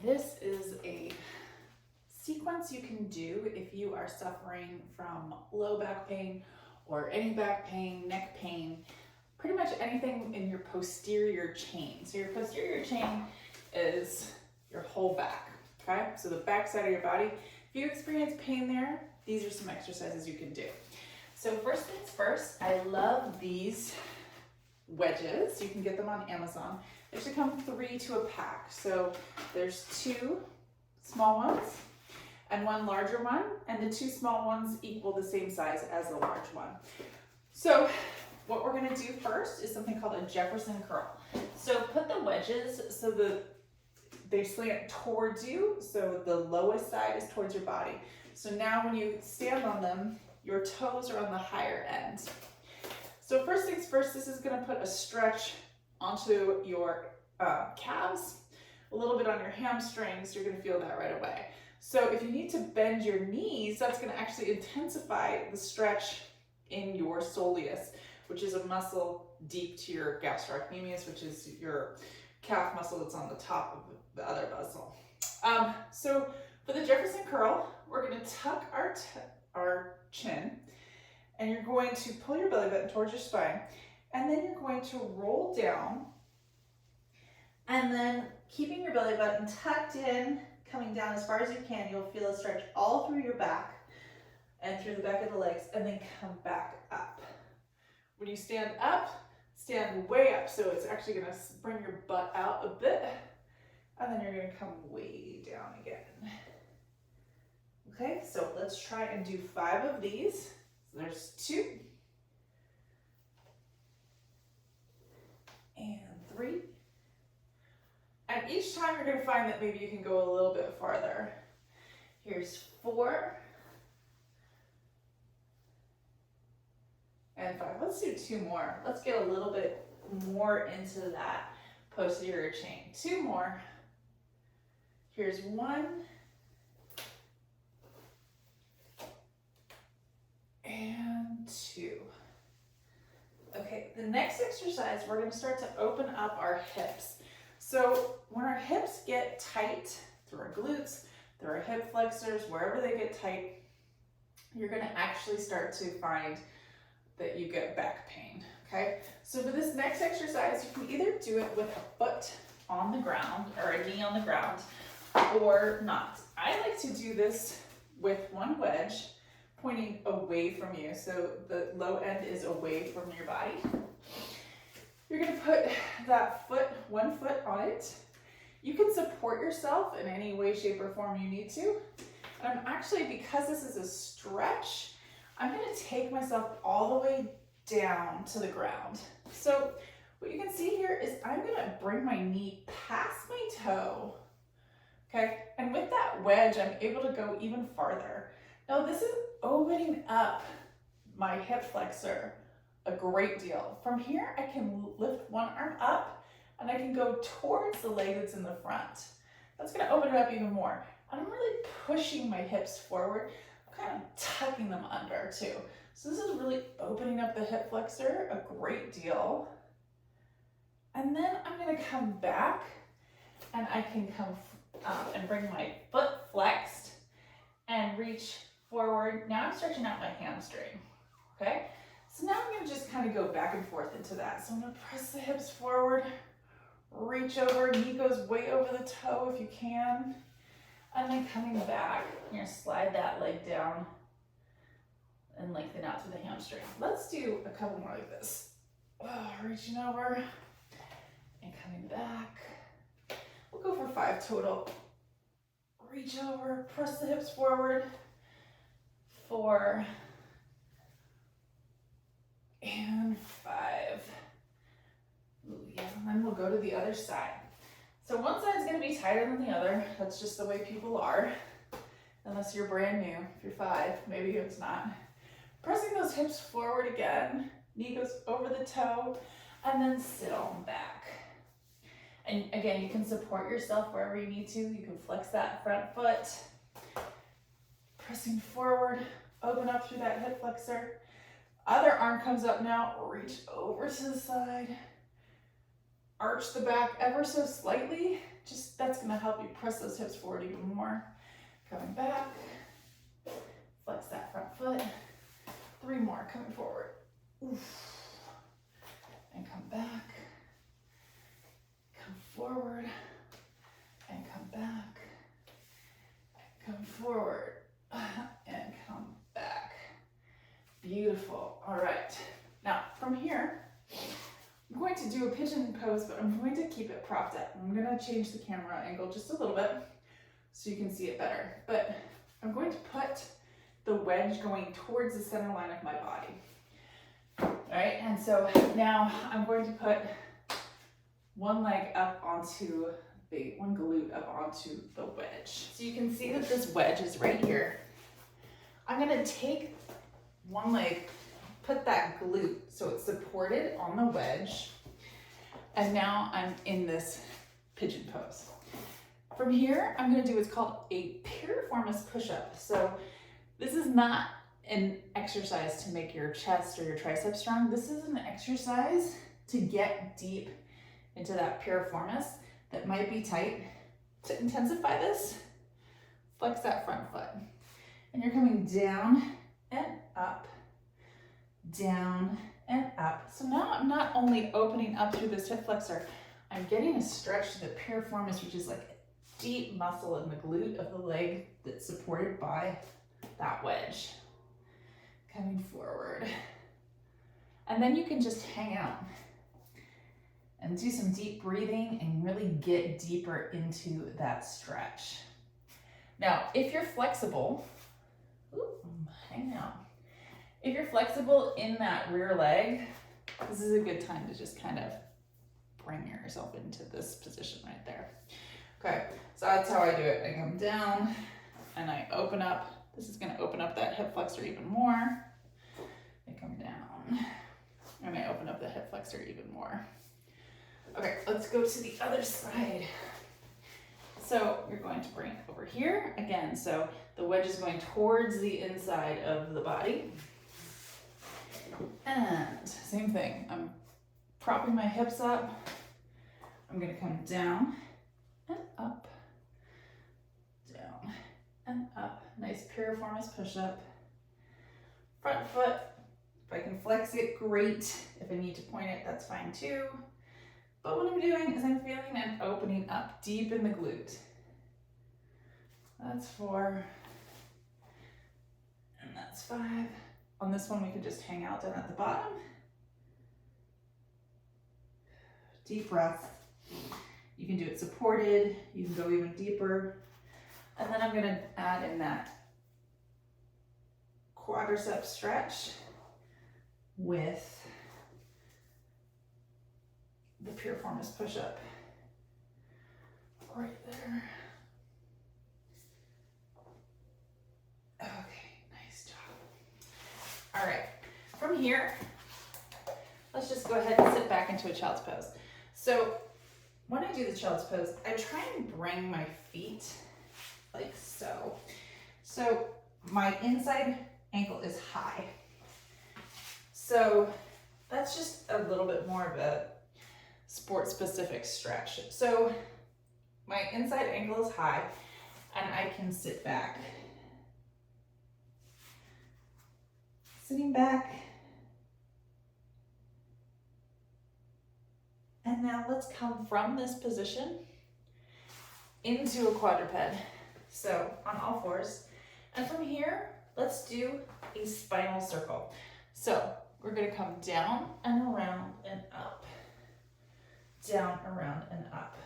This is a sequence you can do if you are suffering from low back pain or any back pain, neck pain, pretty much anything in your posterior chain. So your posterior chain is your whole back, okay? So the back side of your body. If you experience pain there, these are some exercises you can do. So first things first, I love these wedges. You can get them on Amazon. There should come 3 to a pack. So there's 2 small ones and 1 larger one, and the 2 small ones equal the same size as the large one. So what we're gonna do first is something called a Jefferson curl. So put the wedges so they slant towards you, so the lowest side is towards your body. So now when you stand on them, your toes are on the higher end. So first things first, this is gonna put a stretch onto your calves, a little bit on your hamstrings. You're gonna feel that right away. So if you need to bend your knees, that's gonna actually intensify the stretch in your soleus, which is a muscle deep to your gastrocnemius, which is your calf muscle that's on the top of the other muscle. So for the Jefferson curl, we're gonna tuck our chin, and you're going to pull your belly button towards your spine, and then you're going to roll down, and then keeping your belly button tucked in, coming down as far as you can, you'll feel a stretch all through your back and through the back of the legs, and then come back up. When you stand up, stand way up, so it's actually gonna bring your butt out a bit, and then you're gonna come way down again. Okay, so let's try and do 5 of these. So there's 2, and 3, and each time you're gonna find that maybe you can go a little bit farther. Here's 4, and 5. Let's do 2 more. Let's get a little bit more into that posterior chain. 2 more. Here's 1, and 2. Okay, the next exercise, we're gonna start to open up our hips. So when our hips get tight through our glutes, through our hip flexors, wherever they get tight, you're gonna actually start to find that you get back pain, okay? So for this next exercise, you can either do it with a foot on the ground or a knee on the ground or not. I like to do this with 1 wedge pointing away from you. So the low end is away from your body. You're gonna put that foot, 1 foot on it. You can support yourself in any way, shape, or form you need to. And I'm actually, because this is a stretch, I'm gonna take myself all the way down to the ground. So what you can see here is I'm gonna bring my knee past my toe, okay? And with that wedge, I'm able to go even farther. Now this is opening up my hip flexor a great deal. From here, I can lift 1 arm up and I can go towards the leg that's in the front. That's gonna open it up even more. And I'm really pushing my hips forward. I'm kind of tucking them under too. So this is really opening up the hip flexor a great deal. And then I'm gonna come back and I can come and bring my foot flexed and reach forward. Now I'm stretching out my hamstring, okay? So now I'm gonna just kind of go back and forth into that. So I'm gonna press the hips forward, reach over, knee goes way over the toe if you can, and then coming back, you're gonna slide that leg down and lengthen out through the hamstring. Let's do a couple more like this. Reaching over and coming back. We'll go for 5 total. Reach over, press the hips forward. 4 and 5. Ooh, yeah, and then we'll go to the other side. So one side's gonna be tighter than the other. That's just the way people are. Unless you're brand new. If you're 5, maybe it's not. Pressing those hips forward again. Knee goes over the toe, and then sit on back. And again, you can support yourself wherever you need to. You can flex that front foot. Pressing forward, open up through that hip flexor. Other arm comes up now, reach over to the side. Arch the back ever so slightly just that's gonna help you press those hips forward even more. Coming back, flex that front foot. 3 more, coming forward. Oof. And come back, come forward, and come back, and come forward, and come back. Beautiful. All right. Now, from here, I'm going to do a pigeon pose, but I'm going to keep it propped up. I'm going to change the camera angle just a little bit so you can see it better. But I'm going to put the wedge going towards the center line of my body. All right, and so now I'm going to put one leg up onto one glute up onto the wedge. So you can see that this wedge is right here. I'm gonna take one leg, put that glute so it's supported on the wedge, and now I'm in this pigeon pose. From here, I'm gonna do what's called a piriformis push-up. So this is not an exercise to make your chest or your triceps strong. This is an exercise to get deep into that piriformis that might be tight. To intensify this, flex that front foot. And you're coming down and up, down and up. So now I'm not only opening up through this hip flexor, I'm getting a stretch to the piriformis, which is like a deep muscle in the glute of the leg that's supported by that wedge. Coming forward. And then you can just hang out and do some deep breathing and really get deeper into that stretch. Now, if you're flexible, hang out. If you're flexible in that rear leg, this is a good time to just kind of bring yourself into this position right there. Okay, so that's how I do it. I come down and I open up. This is gonna open up that hip flexor even more. I come down and I open up the hip flexor even more. Okay, let's go to the other side. So you're going to bring it over here again. So the wedge is going towards the inside of the body. And same thing, I'm propping my hips up. I'm gonna come down and up, down and up. Nice piriformis push-up. Front foot, if I can flex it, great. If I need to point it, that's fine too. But what I'm doing is I'm feeling an opening up deep in the glute. That's 4, and that's 5. On this one, we could just hang out down at the bottom. Deep breath. You can do it supported. You can go even deeper. And then I'm gonna add in that quadricep stretch with the piriformis push-up right there. Okay, nice job. All right, from here, let's just go ahead and sit back into a child's pose. So when I do the child's pose, I try and bring my feet like so. So my inside ankle is high. So that's just a little bit more of a sport specific stretch. So my inside ankle is high and I can sit back. Sitting back. And now let's come from this position into a quadruped. So on all fours. And from here, let's do a spinal circle. So we're gonna come down and around and up. Down, around, and up.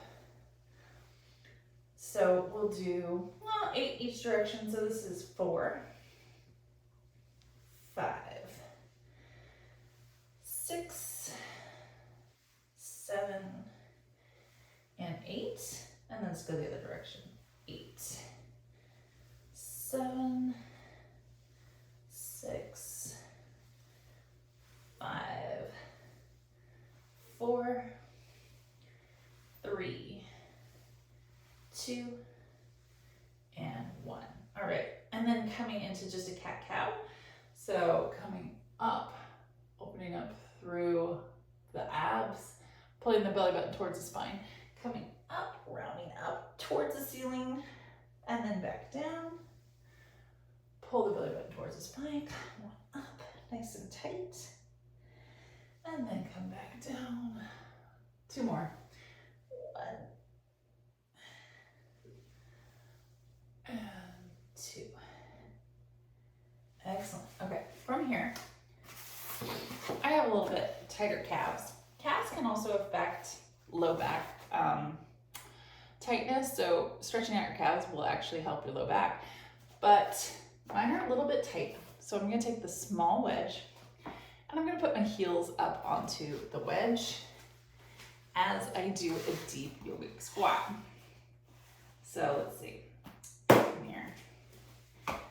So we'll do 8 each direction. So this is 4, 5, 6, 7, and 8. And then let's go the other direction. 8, 7, 6, 5, 4, 3, 2, and 1. All right, and then coming into just a cat-cow. So coming up, opening up through the abs, pulling the belly button towards the spine, coming up, rounding up towards the ceiling, and then back down. Pull the belly button towards the spine, one up, nice and tight, and then come back down. 2 more. 1 and 2. Excellent. Okay, from here, I have a little bit tighter calves. Calves can also affect low back tightness, so stretching out your calves will actually help your low back. But mine are a little bit tight, so I'm going to take the small wedge and I'm going to put my heels up onto the wedge as I do a deep yogic squat. So let's see, come here.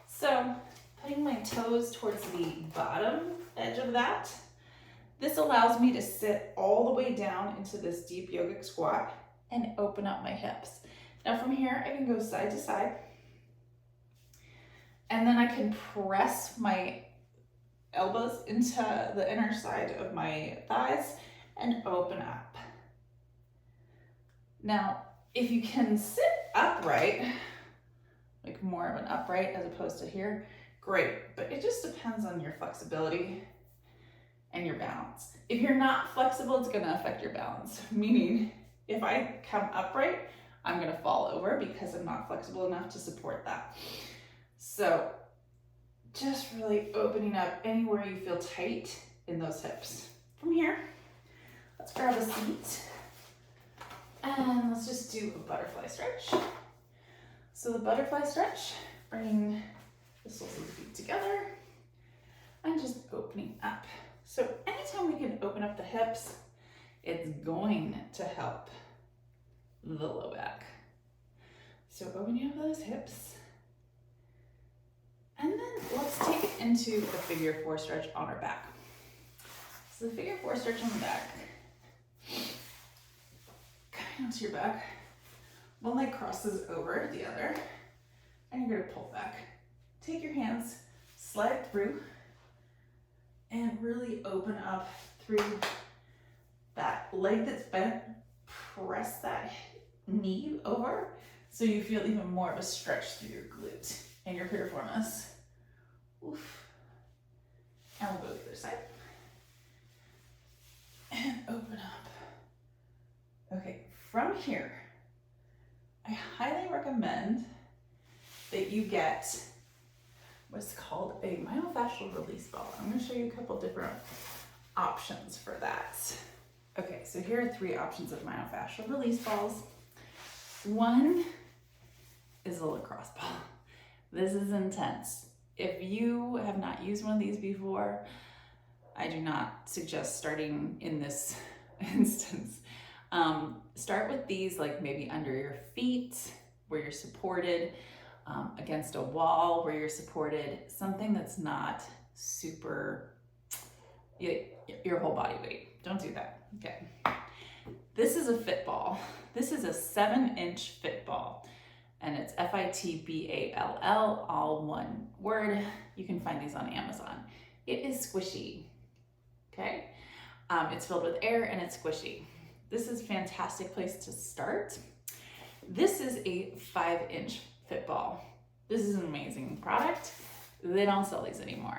So putting my toes towards the bottom edge of that, this allows me to sit all the way down into this deep yogic squat and open up my hips. Now from here, I can go side to side, and then I can press my elbows into the inner side of my thighs and open up. Now, if you can sit upright, like more of an upright as opposed to here, great, but it just depends on your flexibility and your balance. If you're not flexible, it's gonna affect your balance, meaning if I come upright, I'm gonna fall over because I'm not flexible enough to support that. So just really opening up anywhere you feel tight in those hips. From here, let's grab a seat and let's just do a butterfly stretch. So the butterfly stretch, bring the soles of the feet together and just opening up. So anytime we can open up the hips, it's going to help the low back. So opening up those hips. And then let's take it into a figure 4 stretch on our back. So the figure 4 stretch on the back, coming onto your back, one leg crosses over the other, and you're gonna pull back. Take your hands, slide through, and really open up through that leg that's bent. Press that knee over so you feel even more of a stretch through your glute and your piriformis. Oof. And we'll go to the other side. And open up. Okay, from here, I highly recommend that you get what's called a myofascial release ball. I'm going to show you a couple different options for that. Okay, so here are 3 options of myofascial release balls. One is a lacrosse ball. This is intense. If you have not used one of these before, I do not suggest starting in this instance. Start with these like maybe under your feet where you're supported, against a wall where you're supported, something that's not super your whole body weight. Don't do that. Okay. This is a fit ball. This is a 7-inch fit ball, and it's FITBALL, all one word. You can find these on Amazon. It is squishy. Okay. It's filled with air and it's squishy. This is a fantastic place to start. This is a 5-inch fit ball. This is an amazing product. They don't sell these anymore.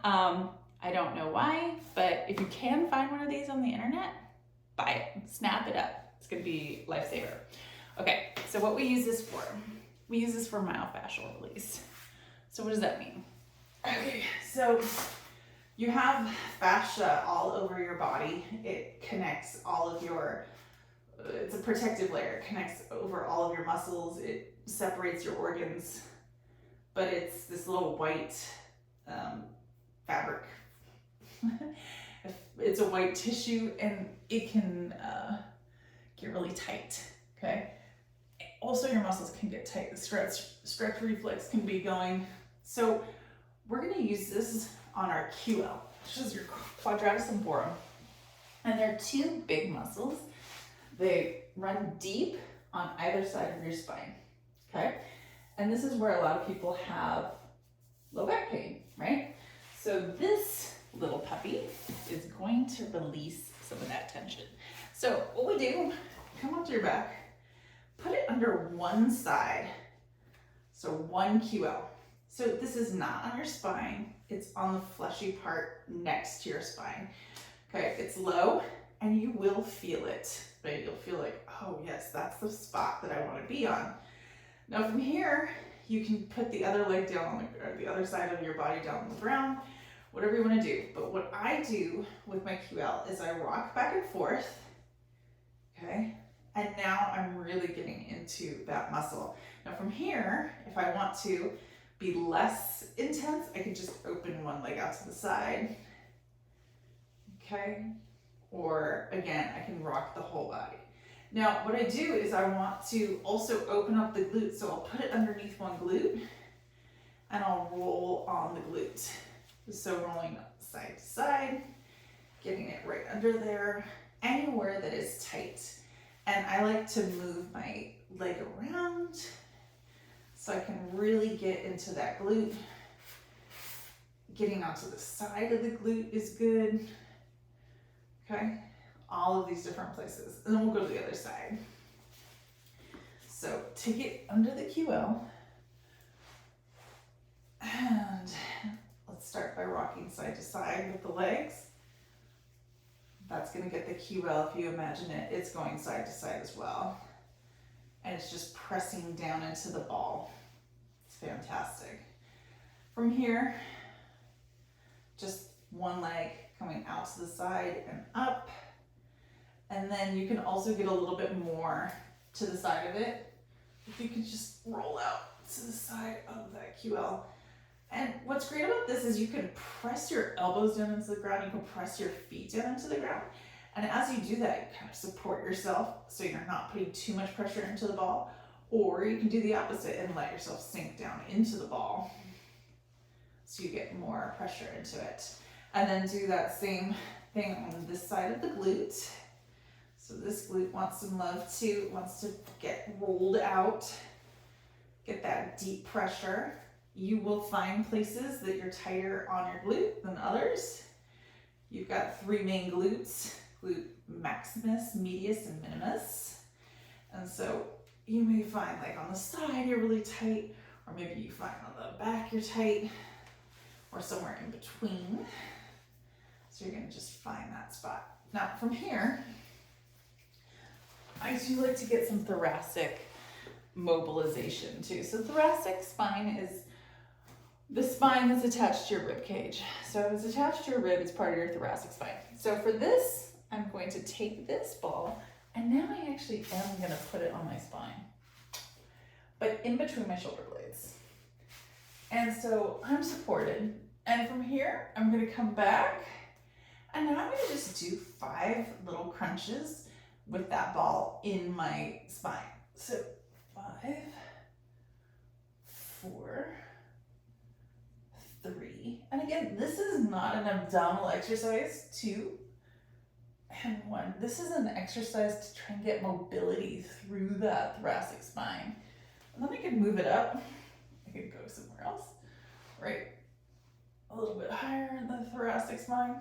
I don't know why, but if you can find one of these on the internet, buy it, snap it up. It's gonna be a lifesaver. Okay, so what we use this for? We use this for myofascial release. So what does that mean? Okay, so you have fascia all over your body. It connects all of your, it's a protective layer. It connects over all of your muscles. It separates your organs, but it's this little white fabric. It's a white tissue and it can get really tight, okay? Also your muscles can get tight. The stretch reflex can be going. So we're gonna use this on our QL, which is your quadratus lumborum. And they're 2 big muscles. They run deep on either side of your spine, okay? And this is where a lot of people have low back pain, right? So this little puppy is going to release some of that tension. So what we do come onto your back, put it under one side. So one QL. So this is not on your spine, it's on the fleshy part next to your spine. Okay, it's low and you will feel it, right? You'll feel like, oh yes, that's the spot that I want to be on. Now from here, you can put the other leg down on or the other side of your body down on the ground, whatever you want to do. But what I do with my QL is I rock back and forth, okay? And now I'm really getting into that muscle. Now from here, if I want to be less intense, I can just open one leg out to the side, okay? Or again, I can rock the whole body. Now what I do is I want to also open up the glute, so I'll put it underneath one glute and I'll roll on the glute. So rolling side to side, getting it right under there, anywhere that is tight. And I like to move my leg around so I can really get into that glute. Getting onto the side of the glute is good. Okay, all of these different places. And then we'll go to the other side. So to get under the QL, and let's start by rocking side to side with the legs. That's going to get the QL. If you imagine it, it's going side to side as well. And it's just pressing down into the ball. It's fantastic. From here, just one leg coming out to the side and up. And then you can also get a little bit more to the side of it. If you could just roll out to the side of that QL. And what's great about this is you can press your elbows down into the ground, you can press your feet down into the ground. And as you do that, you kind of support yourself so you're not putting too much pressure into the ball. Or you can do the opposite and let yourself sink down into the ball so you get more pressure into it. And then do that same thing on this side of the glute. So this glute wants some love too, it wants to get rolled out, get that deep pressure. You will find places that you're tighter on your glute than others. You've got three main glutes, glute maximus, medius, and minimus. And so you may find like on the side you're really tight, or maybe you find on the back you're tight, or somewhere in between. So you're gonna just find that spot. Now from here, I do like to get some thoracic mobilization too. So thoracic spine is the spine that's attached to your rib cage. So if it's attached to your rib, it's part of your thoracic spine. So for this, I'm going to take this ball, and now I actually am gonna put it on my spine, but in between my shoulder blades. And so I'm supported, and from here, I'm gonna come back, and now I'm gonna just do 5 little crunches with that ball in my spine. So 5, 4, 3, and again, this is not an abdominal exercise. 2 and 1. This is an exercise to try and get mobility through that thoracic spine. And then I can move it up. I could go somewhere else, right? A little bit higher in the thoracic spine.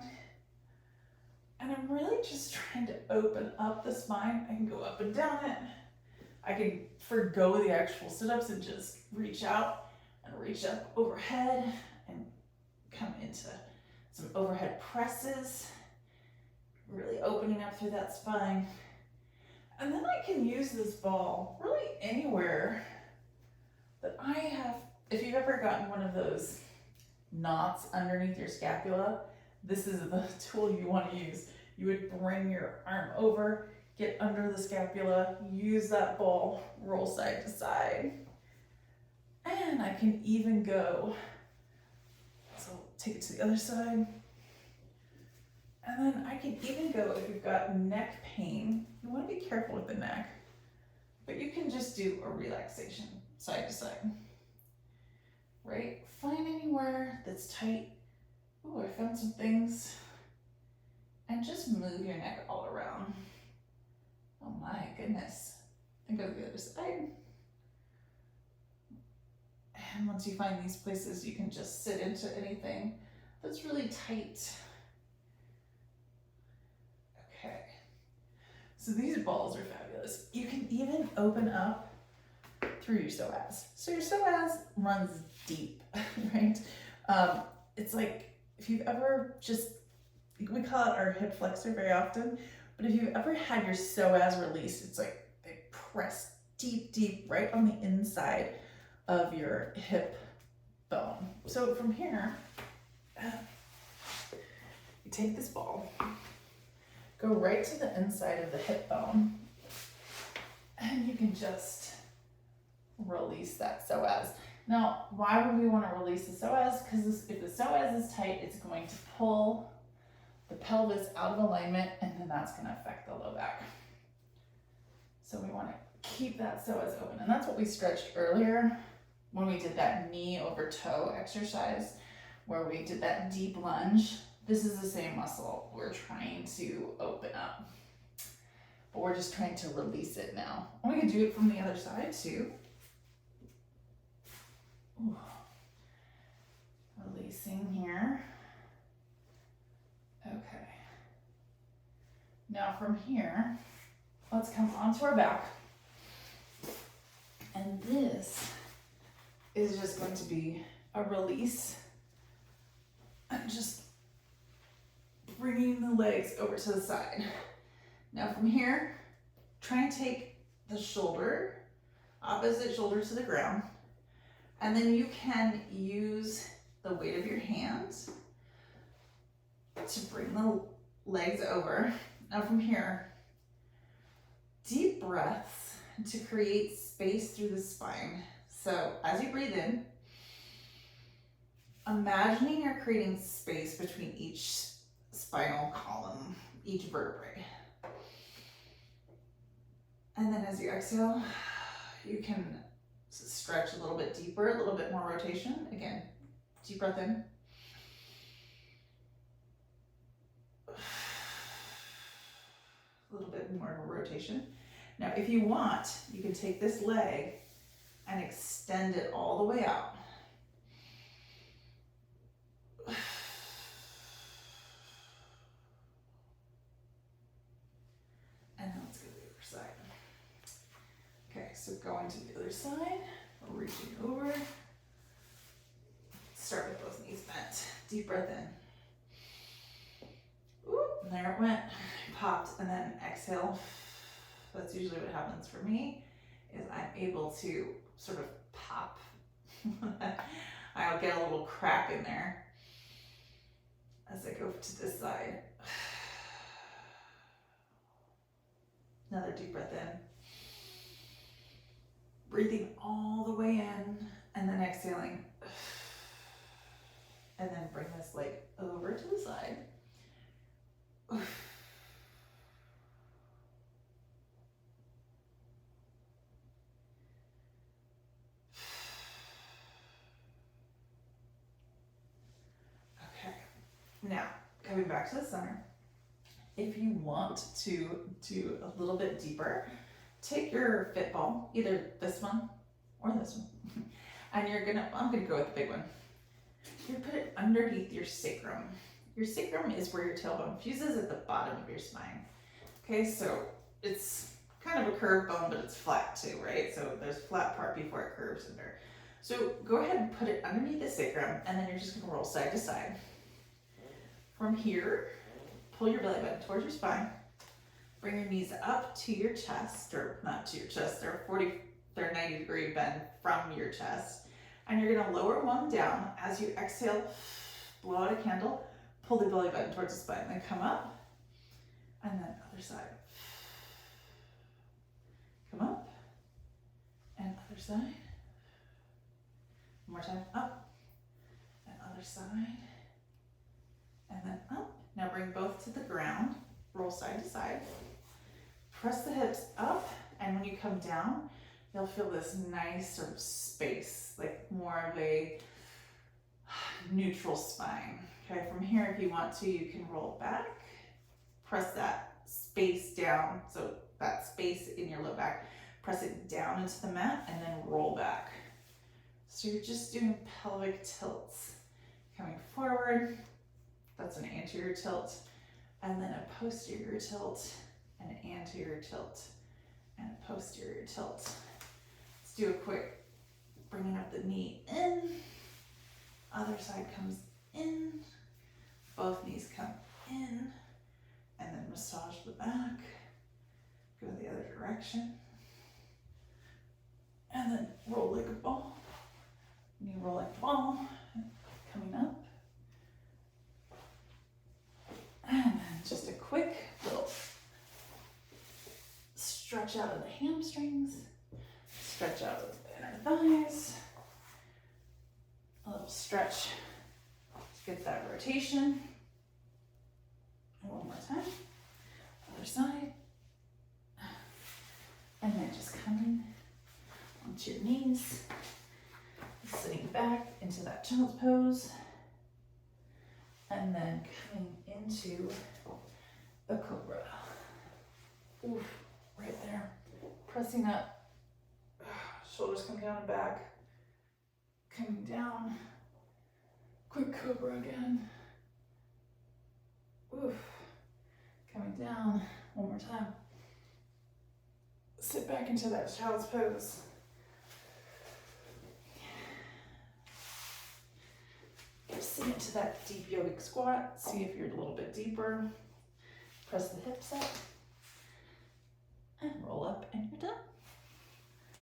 And I'm really just trying to open up the spine. I can go up and down it. I can forgo the actual sit-ups and just reach out and reach up overhead and come into some overhead presses, really opening up through that spine. And then I can use this ball really anywhere that I have. If you've ever gotten one of those knots underneath your scapula, this is the tool you want to use. You would bring your arm over, get under the scapula, use that ball, roll side to side. And I can even go, so take it to the other side. And then I can even go, if you've got neck pain, you want to be careful with the neck, but you can just do a relaxation side to side, right? Find anywhere that's tight. Oh, I found some things. And just move your neck all around. Oh my goodness. And go to the other side. And once you find these places, you can just sit into anything that's really tight. Okay. So these balls are fabulous. You can even open up through your psoas. So your psoas runs deep, right? It's like if you've ever just, we call it our hip flexor very often, but if you've ever had your psoas released, it's like they press deep, deep right on the inside of your hip bone. So from here, you take this ball, go right to the inside of the hip bone, and you can just release that psoas. Now, why would we want to release the psoas? Because if the psoas is tight, it's going to pull the pelvis out of alignment, and then that's going to affect the low back. So we want to keep that psoas open, and that's what we stretched earlier when we did that knee over toe exercise, where we did that deep lunge. This is the same muscle we're trying to open up, but we're just trying to release it now. And we can do it from the other side too. Ooh. Releasing here. Okay. Now from here, let's come onto our back. And this is just going to be a release. And just bringing the legs over to the side. Now from here, try and take the shoulder, opposite shoulder to the ground. And then you can use the weight of your hands to bring the legs over. Now from here, deep breaths to create space through the spine. So as you breathe in, imagining you're creating space between each spinal column, each vertebrae. And then as you exhale, you can stretch a little bit deeper, a little bit more rotation. Again, deep breath in. A little bit more rotation. Now, if you want, you can take this leg and extend it all the way out. And now let's go to the other side. Okay, so going to the other side, reaching over. Start with both knees bent. Deep breath in. Ooh, and there it went. Popped, and then exhale. That's usually what happens for me, is I'm able to sort of pop. I'll get a little crack in there as I go to this side. Another deep breath in. Breathing all the way in, and then exhaling. And then bring this leg over to the side. Okay, now coming back to the center. If you want to do a little bit deeper, take your fit ball, either this one or this one, and I'm gonna go with the big one. You're gonna put it underneath your sacrum. Your sacrum is where your tailbone fuses at the bottom of your spine. Okay, so it's kind of a curved bone, but it's flat too, right? So there's a flat part before it curves under. So go ahead and put it underneath the sacrum, and then you're just gonna roll side to side. From here, pull your belly button towards your spine. Bring your knees up to your chest, or not to your chest, they're 90-degree bend from your chest. And you're gonna lower one down. As you exhale, blow out a candle, pull the belly button towards the spine, then come up, and then other side. Come up, and other side. One more time, up, and other side, and then up. Now bring both to the ground, roll side to side. Press the hips up, and when you come down, you'll feel this nice sort of space, like more of a neutral spine. Okay, from here, if you want to, you can roll back, press that space down, so that space in your low back, press it down into the mat, and then roll back. So you're just doing pelvic tilts. Coming forward, that's an anterior tilt, and then a posterior tilt, and an anterior tilt and a posterior tilt. Let's do a quick bringing up the knee in, other side comes in, both knees come in, and then massage the back, go the other direction, and then roll like a ball, knee roll like a ball, coming up, and then just a quick little stretch out of the hamstrings, stretch out of the inner thighs, a little stretch to get that rotation. And one more time, other side. And then just coming onto your knees, sitting back into that child's pose, and then coming into a cobra. Oof, right there, pressing up, shoulders come down and back, coming down, quick cobra again. Oof, coming down, one more time. Sit back into that child's pose. Sit into that deep yogic squat. See if you're a little bit deeper. Press the hips up and roll up and you're done.